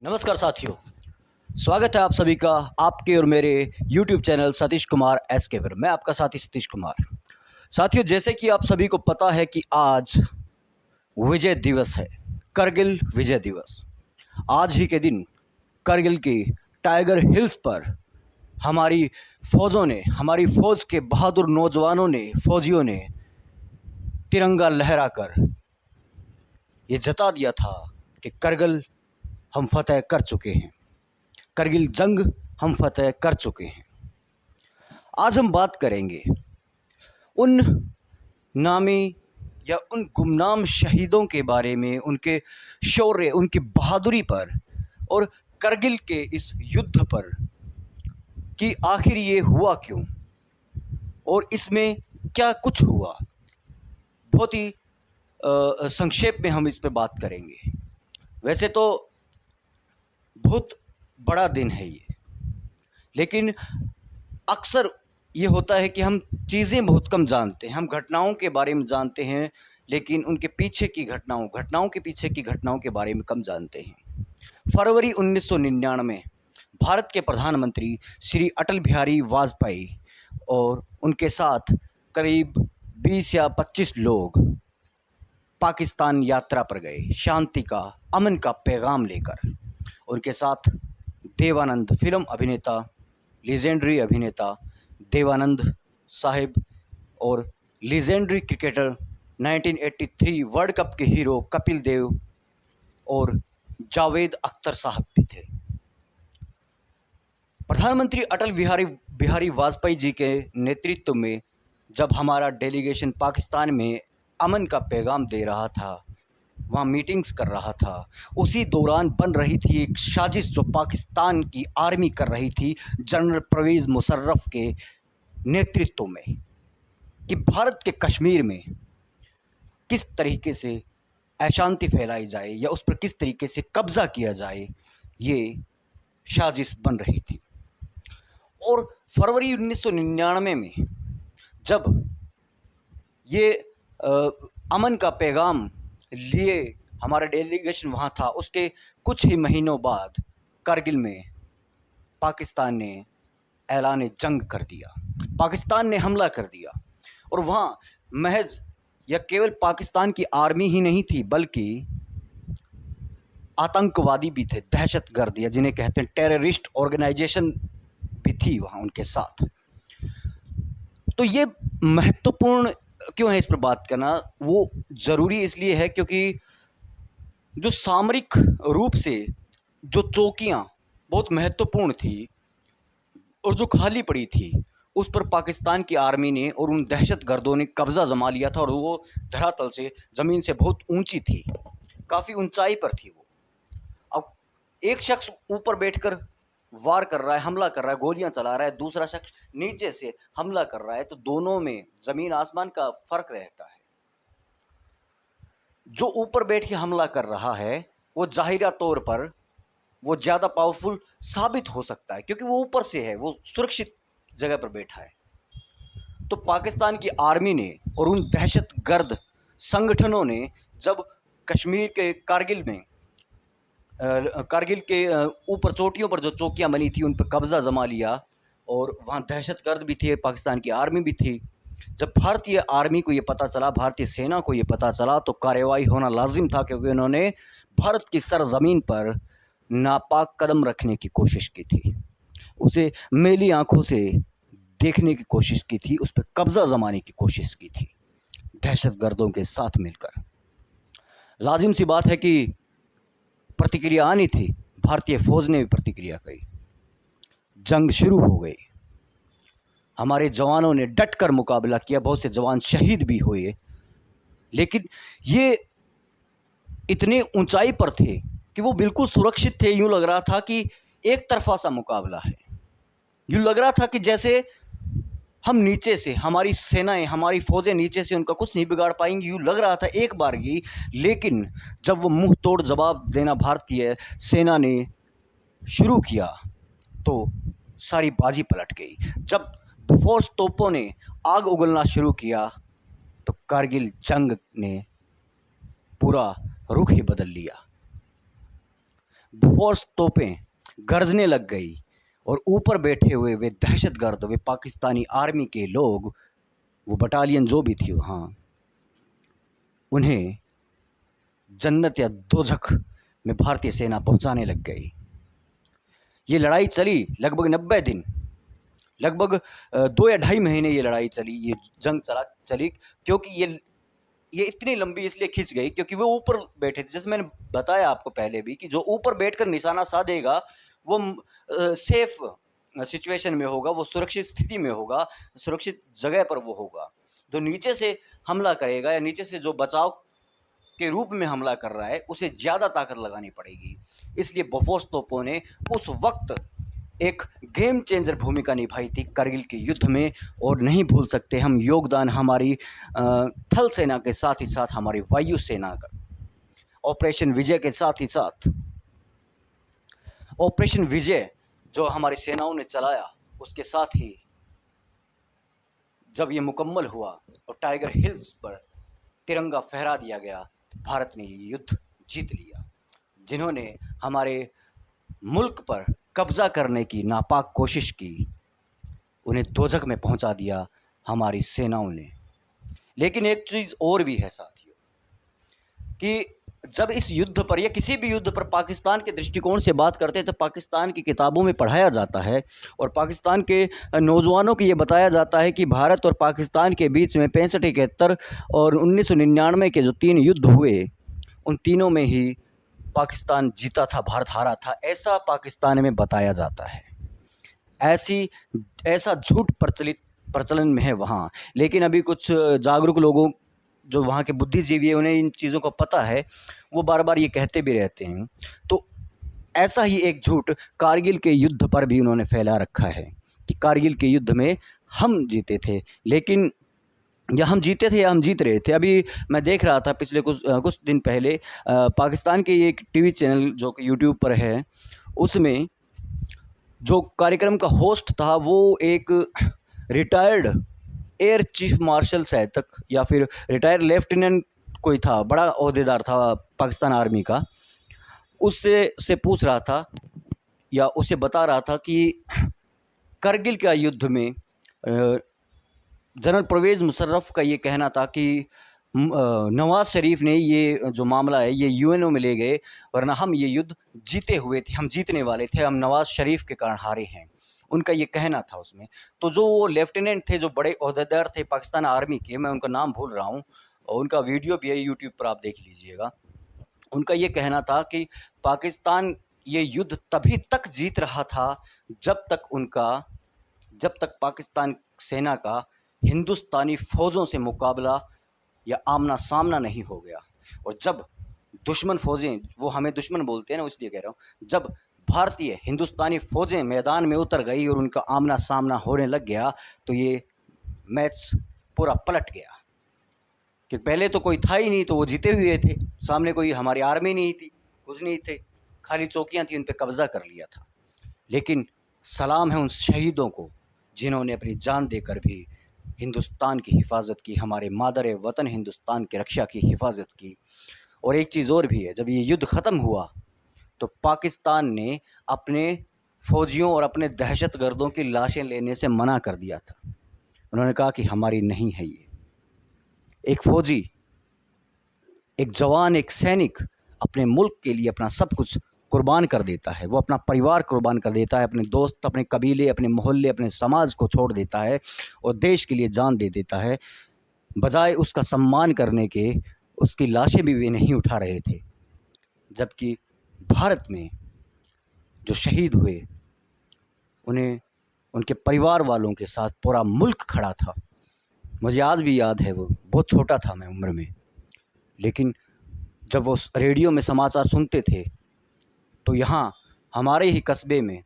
नमस्कार साथियों, स्वागत है आप सभी का आपके और मेरे YouTube channel Satish Kumar SK पर। मैं आपका साथी सतीश कुमार। साथियों, जैसे कि आप सभी को पता है कि आज विजय दिवस है, करगिल विजय दिवस। आज ही के दिन करगिल की टाइगर हिल्स पर हमारी फौजों ने, हमारी फौज के बहादुर नौजवानों ने, फौजियों ने तिरंगा लहराकर ये जता दिया था कि करगिल हम फतेह कर चुके हैं, करगिल जंग हम फतेह कर चुके हैं। आज हम बात करेंगे उन नामी या उन गुमनाम शहीदों के बारे में, उनके शौर्य, उनकी बहादुरी पर और करगिल के इस युद्ध पर कि आखिर ये हुआ क्यों और इसमें क्या कुछ हुआ। बहुत ही संक्षेप में हम इस पे बात करेंगे। वैसे तो बहुत बड़ा दिन है ये, लेकिन अक्सर ये होता है कि हम चीज़ें बहुत कम जानते हैं। हम घटनाओं के बारे में जानते हैं, लेकिन उनके पीछे की घटनाओं के पीछे की घटनाओं के बारे में कम जानते हैं। फरवरी 1999 भारत के प्रधानमंत्री श्री अटल बिहारी वाजपेयी और उनके साथ करीब 20 या 25 लोग पाकिस्तान यात्रा पर गए, शांति का, अमन का पैगाम लेकर। उनके साथ देवानंद, फिल्म अभिनेता, लीजेंडरी अभिनेता देवानंद साहिब और लीजेंडरी क्रिकेटर 1983 वर्ल्ड कप के हीरो कपिल देव और जावेद अख्तर साहब भी थे। प्रधानमंत्री अटल बिहारी वाजपेयी जी के नेतृत्व में जब हमारा डेलीगेशन पाकिस्तान में अमन का पैगाम दे रहा था, वहाँ मीटिंग्स कर रहा था, उसी दौरान बन रही थी एक साजिश जो पाकिस्तान की आर्मी कर रही थी जनरल परवेज़ मुशर्रफ के नेतृत्व में, कि भारत के कश्मीर में किस तरीके से अशांति फैलाई जाए या उस पर किस तरीके से कब्जा किया जाए, ये साजिश बन रही थी। और फरवरी 1999 में जब ये अमन का पैगाम लिए हमारा डेलीगेशन वहाँ था, उसके कुछ ही महीनों बाद करगिल में पाकिस्तान ने ऐलान जंग कर दिया, पाकिस्तान ने हमला कर दिया। और वहाँ महज या केवल पाकिस्तान की आर्मी ही नहीं थी, बल्कि आतंकवादी भी थे, दहशतगर्द या जिन्हें कहते हैं टेररिस्ट ऑर्गेनाइजेशन भी थी वहाँ उनके साथ। तो ये महत्वपूर्ण क्यों है इस पर बात करना? वो ज़रूरी इसलिए है क्योंकि जो सामरिक रूप से जो चौकियाँ बहुत महत्वपूर्ण थी और जो खाली पड़ी थी, उस पर पाकिस्तान की आर्मी ने और उन दहशतगर्दों ने कब्ज़ा जमा लिया था। और वो धरातल से, ज़मीन से बहुत ऊंची थी, काफ़ी ऊंचाई पर थी वो। अब एक शख्स ऊपर बैठकर वार कर रहा है, हमला कर रहा है, गोलियां चला रहा है, दूसरा शख्स नीचे से हमला कर रहा है, तो दोनों में ज़मीन आसमान का फ़र्क रहता है। जो ऊपर बैठ के हमला कर रहा है वो ज़ाहिरा तौर पर वो ज़्यादा पावरफुल साबित हो सकता है क्योंकि वो ऊपर से है, वो सुरक्षित जगह पर बैठा है। तो पाकिस्तान की आर्मी ने और उन दहशतगर्द संगठनों ने जब कश्मीर के कारगिल में कारगिल के ऊपर चोटियों पर जो चौकियां बनी थी उन पर कब्जा जमा लिया, और वहाँ दहशतगर्द भी थे, पाकिस्तान की आर्मी भी थी। जब भारतीय आर्मी को ये पता चला, भारतीय सेना को ये पता चला, तो कार्रवाई होना लाजिम था, क्योंकि उन्होंने भारत की सरजमीन पर नापाक कदम रखने की कोशिश की थी, उसे मेली आंखों से देखने की कोशिश की थी, उस पर कब्जा जमाने की कोशिश की थी दहशतगर्दों के साथ मिलकर। लाजिम सी बात है कि प्रतिक्रिया आनी थी, भारतीय फौज ने भी प्रतिक्रिया करी, जंग शुरू हो गई। हमारे जवानों ने डट कर मुकाबला किया, बहुत से जवान शहीद भी हुए, लेकिन ये इतने ऊंचाई पर थे कि वो बिल्कुल सुरक्षित थे। यूँ लग रहा था कि एक तरफा सा मुकाबला है, यूँ लग रहा था कि जैसे हम नीचे से, हमारी सेनाएं, हमारी फौजें नीचे से उनका कुछ नहीं बिगाड़ पाएंगी, यूँ लग रहा था एक बार ही। लेकिन जब वो मुंह तोड़ जवाब देना भारतीय सेना ने शुरू किया तो सारी बाजी पलट गई। जब फोर्स तोपों ने आग उगलना शुरू किया तो कारगिल जंग ने पूरा रुख ही बदल लिया। बोफोर्स तोपें गरजने लग गई और ऊपर बैठे हुए वे दहशतगर्द, वे पाकिस्तानी आर्मी के लोग, वो बटालियन जो भी थी वहाँ, उन्हें जन्नत या दोजख में भारतीय सेना पहुंचाने लग गई। ये लड़ाई चली लगभग 90 दिन, लगभग 2 या ढाई महीने ये लड़ाई चली, ये जंग चली, क्योंकि ये इतनी लंबी इसलिए खिंच गई क्योंकि वो ऊपर बैठे थे। जैसे मैंने बताया आपको पहले भी कि जो ऊपर बैठकर निशाना साधेगा वो सेफ सिचुएशन में होगा, वो सुरक्षित स्थिति में होगा, सुरक्षित जगह पर वो होगा। जो नीचे से हमला करेगा या नीचे से जो बचाव के रूप में हमला कर रहा है, उसे ज़्यादा ताकत लगानी पड़ेगी। इसलिए बोफोर्स तोपों ने उस वक्त एक गेम चेंजर भूमिका निभाई थी कारगिल के युद्ध में। और नहीं भूल सकते हम योगदान हमारी थल सेना के साथ ही साथ हमारी वायु सेना का, ऑपरेशन विजय के साथ ही साथ। ऑपरेशन विजय जो हमारी सेनाओं ने चलाया, उसके साथ ही जब ये मुकम्मल हुआ और टाइगर हिल्स पर तिरंगा फहरा दिया गया, तो भारत ने ये युद्ध जीत लिया। जिन्होंने हमारे मुल्क पर कब्जा करने की नापाक कोशिश की, उन्हें दोजख में पहुंचा दिया हमारी सेनाओं ने। लेकिन एक चीज़ और भी है साथियों, कि जब इस युद्ध पर या किसी भी युद्ध पर पाकिस्तान के दृष्टिकोण से बात करते हैं तो पाकिस्तान की किताबों में पढ़ाया जाता है और पाकिस्तान के नौजवानों को ये बताया जाता है कि भारत और पाकिस्तान के बीच में 65, 71 और 1999 के जो 3 युद्ध हुए, उन तीनों में ही पाकिस्तान जीता था, भारत हारा था, ऐसा पाकिस्तान में बताया जाता है। ऐसा झूठ प्रचलन में है वहाँ। लेकिन अभी कुछ जागरूक लोगों, जो वहाँ के बुद्धिजीवी है, उन्हें इन चीज़ों का पता है, वो बार बार ये कहते भी रहते हैं। तो ऐसा ही एक झूठ कारगिल के युद्ध पर भी उन्होंने फैला रखा है कि कारगिल के युद्ध में हम जीते थे। लेकिन या हम जीते थे या हम जीत रहे थे। अभी मैं देख रहा था पिछले कुछ दिन पहले पाकिस्तान के एक टीवी चैनल जो कि यूट्यूब पर है, उसमें जो कार्यक्रम का होस्ट था वो एक रिटायर्ड एयर चीफ मार्शल शायद तक, या फिर रिटायर्ड लेफ्टिनेंट कोई था, बड़ा ओहदेदार था पाकिस्तान आर्मी का। उससे पूछ रहा था या उसे बता रहा था कि करगिल का युद्ध में जनरल परवेज़ मुशर्रफ का ये कहना था कि नवाज़ शरीफ ने ये जो मामला है ये यूएनओ में ले गए, वरना हम ये युद्ध जीते हुए थे, हम जीतने वाले थे, हम नवाज़ शरीफ के कारण हारे हैं। उनका ये कहना था उसमें। तो जो वो लेफ्टिनेंट थे, जो बड़े ओहदेदार थे पाकिस्तान आर्मी के, मैं उनका नाम भूल रहा हूँ, और उनका वीडियो भी है यूट्यूब पर, आप देख लीजिएगा। उनका ये कहना था कि पाकिस्तान ये युद्ध तभी तक जीत रहा था जब तक पाकिस्तान सेना का हिंदुस्तानी फ़ौजों से मुकाबला या आमना सामना नहीं हो गया। और जब दुश्मन फ़ौजें, वो हमें दुश्मन बोलते हैं ना, इसलिए कह रहा हूँ, जब भारतीय हिंदुस्तानी फ़ौजें मैदान में उतर गई और उनका आमना सामना होने लग गया, तो ये मैच पूरा पलट गया। कि पहले तो कोई था ही नहीं, तो वो जीते हुए थे, सामने कोई हमारी आर्मी नहीं थी, कुछ नहीं थे, खाली चौकियाँ थी, उन पर कब्ज़ा कर लिया था। लेकिन सलाम है उन शहीदों को जिन्होंने अपनी जान देकर भी हिंदुस्तान की हिफाजत की, हमारे मादर वतन हिंदुस्तान की रक्षा की, हिफाजत की। और एक चीज़ और भी है, जब ये युद्ध ख़त्म हुआ तो पाकिस्तान ने अपने फ़ौजियों और अपने दहशतगर्दों की लाशें लेने से मना कर दिया था। उन्होंने कहा कि हमारी नहीं है ये। एक फ़ौजी, एक जवान, एक सैनिक अपने मुल्क के लिए अपना सब कुछ कुर्बान कर देता है, वो अपना परिवार कुर्बान कर देता है, अपने दोस्त, अपने कबीले, अपने मोहल्ले, अपने समाज को छोड़ देता है और देश के लिए जान दे देता है। बजाय उसका सम्मान करने के, उसकी लाशें भी वे नहीं उठा रहे थे। जबकि भारत में जो शहीद हुए, उन्हें उनके परिवार वालों के साथ पूरा मुल्क खड़ा था। मुझे आज भी याद है, वो बहुत छोटा था मैं उम्र में, लेकिन जब वो रेडियो में समाचार सुनते थे तो यहाँ हमारे ही कस्बे में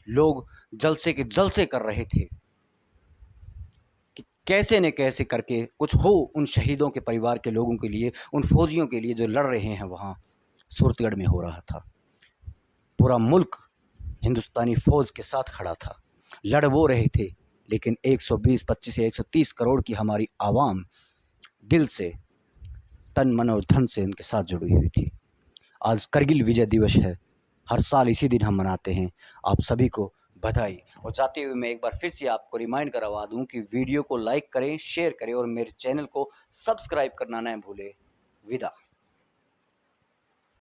लोग जलसे के जलसे कर रहे थे कि कैसे न कैसे करके कुछ हो उन शहीदों के परिवार के लोगों के लिए, उन फौजियों के लिए जो लड़ रहे हैं। वहाँ सूरतगढ़ में हो रहा था, पूरा मुल्क हिंदुस्तानी फ़ौज के साथ खड़ा था, लड़ वो रहे थे। लेकिन 120, 25 से 130 करोड़ की हमारी आवाम दिल से, तन मन और धन से उनके साथ जुड़ी हुई थी। आज करगिल विजय दिवस है, हर साल इसी दिन हम मनाते हैं। आप सभी को बधाई। और जाते हुए मैं एक बार फिर से आपको रिमाइंड करवा दूं कि वीडियो को लाइक करें, शेयर करें और मेरे चैनल को सब्सक्राइब करना ना भूलें। विदा।